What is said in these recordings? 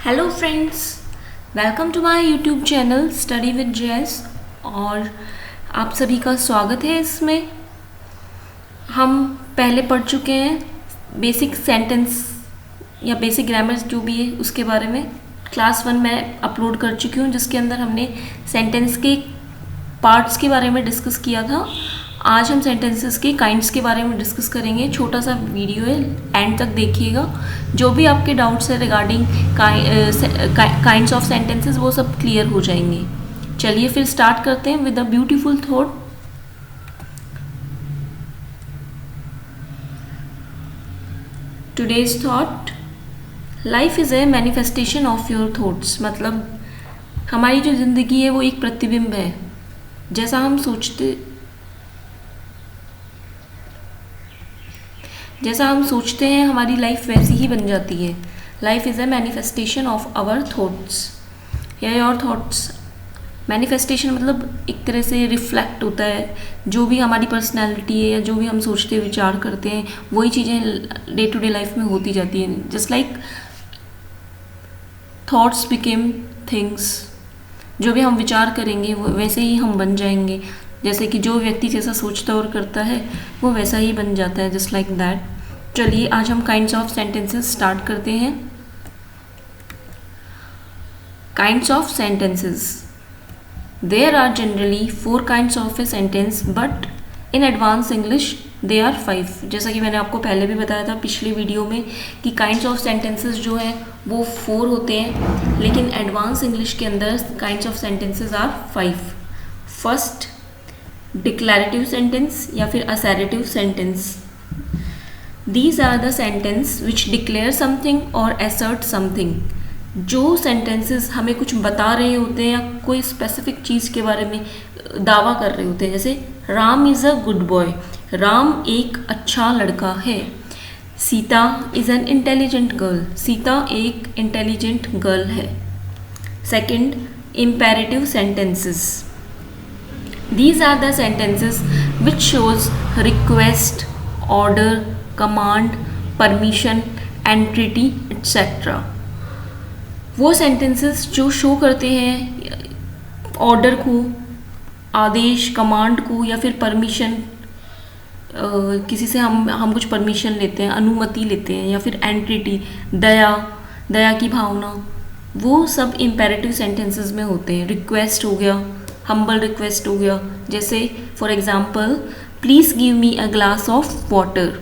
Hello friends, welcome to my YouTube channel study with Jess. और आप सभी का स्वागत है। इसमें हम पहले पढ़ चुके हैं बेसिक सेंटेंस या बेसिक ग्रामर जो भी है उसके बारे में। क्लास 1 में अपलोड कर चुकी हूँ जिसके अंदर हमने सेंटेंस के पार्ट्स के बारे में डिस्कस किया था। आज हम सेंटेंसेस के काइंड्स के बारे में डिस्कस करेंगे। छोटा सा वीडियो है, एंड तक देखिएगा। जो भी आपके डाउट्स है रिगार्डिंग काइंड्स ऑफ सेंटेंसेस वो सब क्लियर हो जाएंगे। चलिए फिर स्टार्ट करते हैं with a beautiful thought. Today's thought, life is a manifestation of your thoughts. मतलब हमारी जो ज़िंदगी है वो एक प्रतिबिंब है। जैसा हम सोचते हैं हमारी लाइफ वैसी ही बन जाती है। Life is a manifestation of our thoughts या योर थॉट्स। मैनिफेस्टेशन मतलब एक तरह से रिफ्लेक्ट होता है। जो भी हमारी पर्सनैलिटी है या जो भी हम सोचते हैं विचार करते हैं वही चीज़ें डे टू डे लाइफ में होती जाती हैं। Just like thoughts became things. जो भी हम विचार करेंगे वो वैसे ही हम बन जाएंगे। जैसे कि जो व्यक्ति जैसा सोचता और करता है वो वैसा ही बन जाता है, जस्ट लाइक दैट। चलिए आज हम काइंड्स ऑफ सेंटेंसेस स्टार्ट करते हैं। Kinds of sentences, there are generally 4 kinds of a sentence but in advance English they are 5। जैसा कि मैंने आपको पहले भी बताया था पिछली वीडियो में कि काइंड्स ऑफ सेंटेंसेस जो है वो 4 होते हैं, लेकिन एडवांस इंग्लिश के अंदर kinds of sentences are 5। First, declarative sentence या फिर assertive sentence. These are the sentence which declare something और असर्ट समथिंग। जो सेंटेंसेस हमें कुछ बता रहे होते हैं या कोई स्पेसिफिक चीज़ के बारे में दावा कर रहे होते हैं। जैसे Ram is a good boy, Ram एक अच्छा लड़का है। Sita is an intelligent girl, Sita एक इंटेलिजेंट गर्ल है। Second, imperative sentences. These are the sentences which shows request, order, command, permission, entreaty, etc. वो sentences जो शो करते हैं ऑर्डर को, आदेश, कमांड को या फिर परमिशन, किसी से हम कुछ परमिशन लेते हैं, अनुमति लेते हैं, या फिर एंट्रिटी, दया की भावना, वो सब इम्पेरेटिव सेंटेंसेस में होते हैं। रिक्वेस्ट हो गया, हम्बल रिक्वेस्ट हो गया। जैसे for example, please give me a glass of water.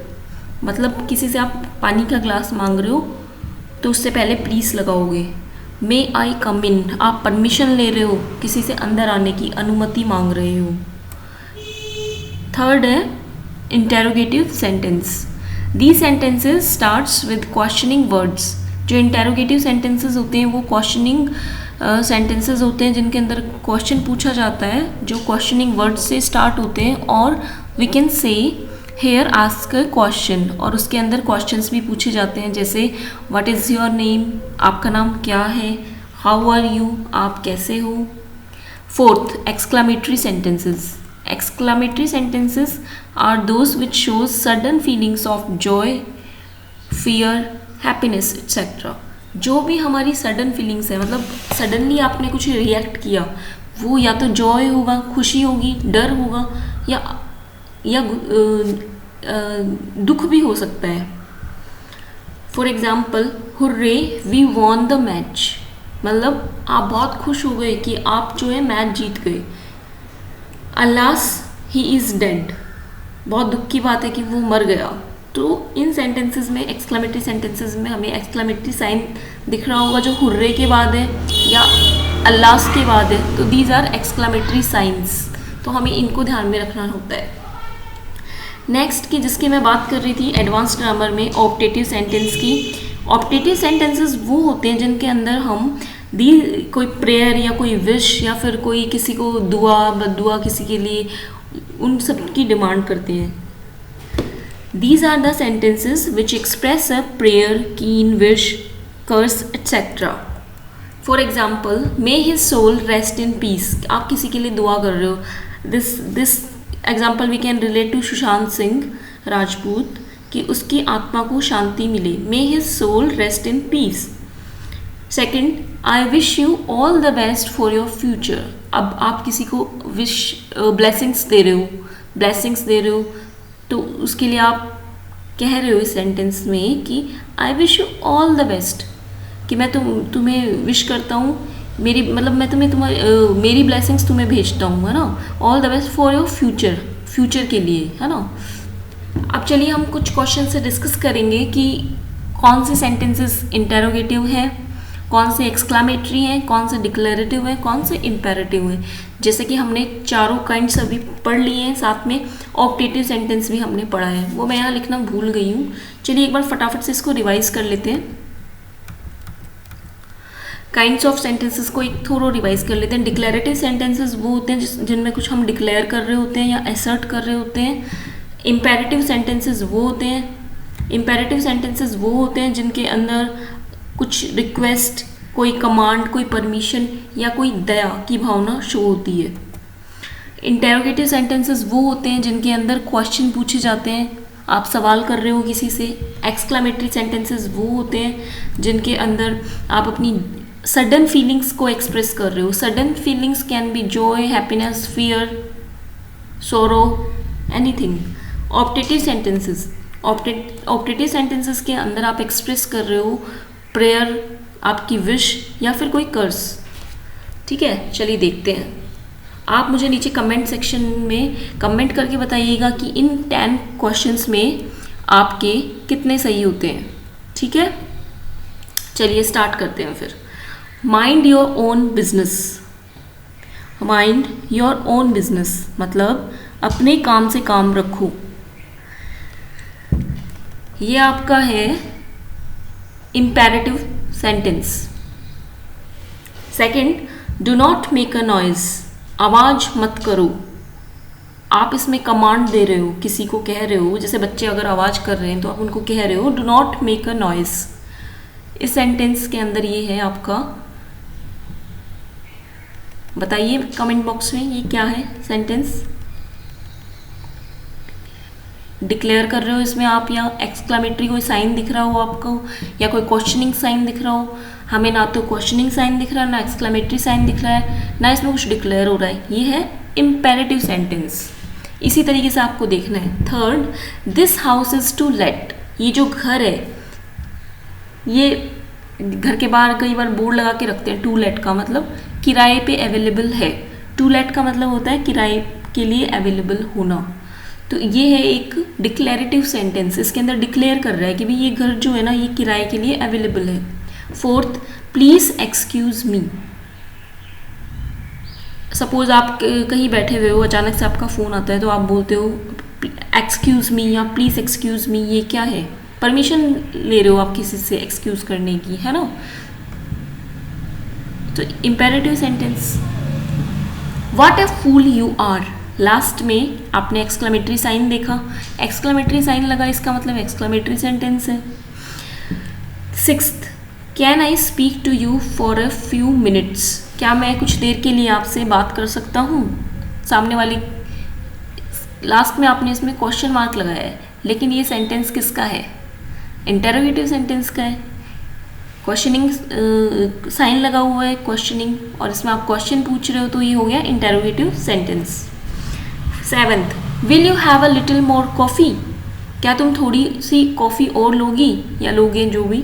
मतलब किसी से आप पानी का ग्लास मांग रहे हो तो उससे पहले प्लीज़ लगाओगे। मे आई कम इन, आप परमिशन ले रहे हो किसी से अंदर आने की, अनुमति मांग रहे हो। थर्ड है interrogative sentence. These sentences starts with questioning words. जो इंटेरोगेटिव सेंटेंसेस होते हैं वो क्वेश्चनिंग सेंटेंसेस होते हैं जिनके अंदर क्वेश्चन पूछा जाता है, जो क्वेश्चनिंग वर्ड्स से स्टार्ट होते हैं। और we can say here ask a question, और उसके अंदर क्वेश्चंस भी पूछे जाते हैं। जैसे व्हाट इज़ योर नेम, आपका नाम क्या है। हाउ आर यू, आप कैसे हो। Fourth, exclamatory sentences. Exclamatory sentences are those which shows sudden feelings of joy, fear, happiness etcetera. जो भी हमारी सडन फीलिंग्स है, मतलब सडनली आपने कुछ रिएक्ट किया, वो या तो जॉय होगा, खुशी होगी, डर होगा, या दुख भी हो सकता है। For example, hurray we won the match. मतलब आप बहुत खुश हो गए कि आप जो है मैच जीत गए। अलास ही इज़ डेड, बहुत दुख की बात है कि वो मर गया। तो इन सेंटेंसेस में, एक्सक्लामेटरी सेंटेंसेस में हमें एक्सक्लामेटरी साइन दिख रहा होगा जो हुर्रे के बाद है या अल्लाह के बाद है। तो दीज आर एक्सक्लामेटरी साइंस, तो हमें इनको ध्यान में रखना होता है। नेक्स्ट की जिसकी मैं बात कर रही थी एडवांस ग्रामर में, ऑप्टेटिव सेंटेंस की। ऑप्टेटिव सेंटेंसेस वो होते हैं जिनके अंदर हम कोई प्रेयर या कोई विश या फिर कोई किसी को दुआ बद्दुआ किसी के लिए, उन सब की डिमांड करते हैं। These are the sentences which express a prayer, keen wish, curse, etc. For example, may his soul rest in peace. आप किसी के लिए दुआ कर रहे हो। This example we can relate to Sushant Singh Rajput कि उसकी आत्मा को शांति मिले। May his soul rest in peace. Second, I wish you all the best for your future. अब आप किसी को विश ब्लेसिंग्स दे रहे हो तो उसके लिए आप कह रहे हो इस सेंटेंस में कि I wish you all the best, कि मैं तुम्हें विश करता हूँ, मेरी मतलब मैं मेरी ब्लेसिंग्स तुम्हें भेजता हूँ, है ना। All the best for your future के लिए, है ना। अब चलिए हम कुछ क्वेश्चन से डिस्कस करेंगे कि कौन से सेंटेंसेस इंटेरोगेटिव हैं, कौन से एक्सक्लामेटरी हैं, कौन से डिक्लेरेटिव हैं, कौन से इम्पेरेटिव हैं। जैसे कि हमने चारों काइंड्स अभी पढ़ लिए हैं, साथ में ऑप्टेटिव सेंटेंस भी हमने पढ़ा है, वो मैं यहाँ लिखना भूल गई हूँ। चलिए एक बार फटाफट से इसको रिवाइज कर लेते हैं। काइंड्स ऑफ सेंटेंसेस को एक थोड़ा रिवाइज कर लेते हैं। डिक्लेरेटिव सेंटेंसेस वो होते हैं जिनमें कुछ हम डिक्लेयर कर रहे होते हैं या असर्ट कर रहे होते हैं। इम्पेरेटिव सेंटेंसेस वो होते हैं जिनके अंदर कुछ रिक्वेस्ट, कोई कमांड, कोई परमिशन या कोई दया की भावना शो होती है। इंटेरोगेटिव सेंटेंसेस वो होते हैं जिनके अंदर क्वेश्चन पूछे जाते हैं, आप सवाल कर रहे हो किसी से। एक्सक्लामेटरी सेंटेंसेस वो होते हैं जिनके अंदर आप अपनी सडन फीलिंग्स को एक्सप्रेस कर रहे हो। Sudden feelings can be Joy, happiness, fear, सोरो, एनीथिंग। ऑप्टेटिव सेंटेंसेस के अंदर आप एक्सप्रेस कर रहे हो प्रेयर, आपकी विश या फिर कोई कर्स। ठीक है, चलिए देखते हैं। आप मुझे नीचे कमेंट सेक्शन में कमेंट करके बताइएगा कि इन 10 क्वेश्चंस में आपके कितने सही होते हैं। ठीक है, चलिए स्टार्ट करते हैं फिर। माइंड योर ओन बिजनेस मतलब अपने काम से काम रखो। ये आपका है imperative sentence. Second, do not make a noise, आवाज मत करो। आप इसमें कमांड दे रहे हो, किसी को कह रहे हो, जैसे बच्चे अगर आवाज कर रहे हैं तो आप उनको कह रहे हो do not make a noise. इस सेंटेंस के अंदर ये है आपका, बताइए कमेंट बॉक्स में ये क्या है सेंटेंस। डिक्लेयर कर रहे हो इसमें आप, या एक्सक्लामेटरी कोई साइन दिख रहा हो आपको, या कोई क्वेश्चनिंग साइन दिख रहा हो। हमें ना तो क्वेश्चनिंग साइन दिख रहा है, ना एक्सक्लामेटरी साइन दिख रहा है, ना इसमें कुछ डिक्लेयर हो रहा है। ये है इम्पेरेटिव सेंटेंस। इसी तरीके से आपको देखना है। Third, this house is to let, ये जो घर है, ये घर के बाहर कई बार बोर्ड लगा के रखते हैं, टू लेट का मतलब किराए पे अवेलेबल है। टू लेट का मतलब होता है किराए के लिए अवेलेबल होना। तो ये है एक डिक्लेरेटिव सेंटेंस, इसके अंदर डिक्लेयर कर रहा है कि भाई ये घर जो है ना ये किराए के लिए अवेलेबल है। Fourth, please excuse me, suppose आप कहीं बैठे हुए हो, अचानक से आपका फ़ोन आता है तो आप बोलते हो एक्सक्यूज मी या प्लीज़ एक्सक्यूज मी। ये क्या है? परमिशन ले रहे हो आप किसी से एक्सक्यूज करने की, है ना। तो imperative sentence. What a fool you are, last में आपने एक्सक्लेमेटरी साइन देखा, एक्सक्लेमेटरी साइन लगा, इसका मतलब एक्सक्लेमेटरी सेंटेंस है। Sixth, can I speak to you for a few minutes, क्या मैं कुछ देर के लिए आपसे बात कर सकता हूँ। सामने वाली, लास्ट में आपने इसमें क्वेश्चन मार्क लगाया है, लेकिन ये सेंटेंस किसका है? इंटेरोगेटिव सेंटेंस का है। क्वेश्चनिंग साइन लगा हुआ है, क्वेश्चनिंग, और इसमें आप क्वेश्चन पूछ रहे हो तो ये हो गया interrogative sentence. Seventh, will you have a little more coffee, क्या तुम थोड़ी सी कॉफ़ी और लोगी या लोगे, जो भी।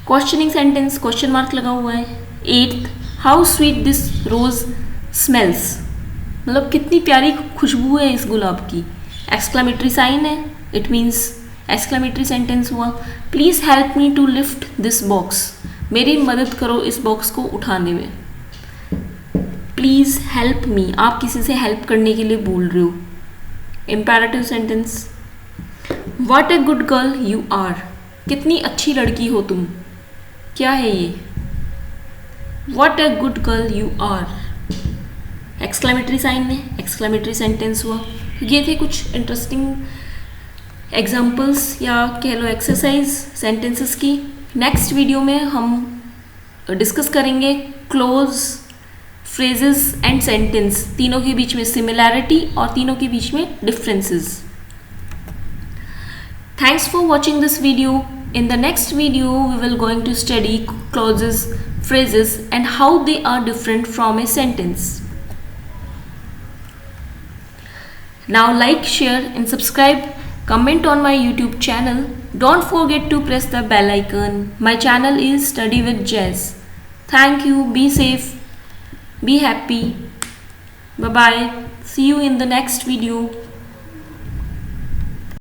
क्वेश्चनिंग सेंटेंस, क्वेश्चन मार्क लगा हुआ है। Eighth, how sweet this rose smells, मतलब कितनी प्यारी खुशबू है इस गुलाब की। एक्सक्लेमेटरी साइन है, इट मीन्स एक्सक्लेमेटरी सेंटेंस हुआ। Please help me to lift this box, मेरी मदद करो इस बॉक्स को उठाने में। प्लीज़ हेल्प मी, आप किसी से हेल्प करने के लिए बोल रहे हो। Imperative sentence. What a good girl you are, कितनी अच्छी लड़की हो तुम, क्या है ये? What a good girl you are, exclamatory sign है, एक्सक्लेमेटरी सेंटेंस हुआ। ये थे कुछ इंटरेस्टिंग एग्जाम्पल्स या कह लो एक्सरसाइज सेंटेंसेस की। नेक्स्ट वीडियो में हम डिस्कस करेंगे क्लोज, फ्रेजेस एंड सेंटेंस, तीनों के बीच में सिमिलैरिटी और तीनों के बीच में differences. Thanks for watching this video. In the next video, we will going to study clauses, phrases and how they are different from a sentence. Now like, share and subscribe. Comment on my YouTube channel. Don't forget to press the bell icon. My channel is Study with Jazz. Thank you. Be safe. Be happy. Bye bye. See you in the next video.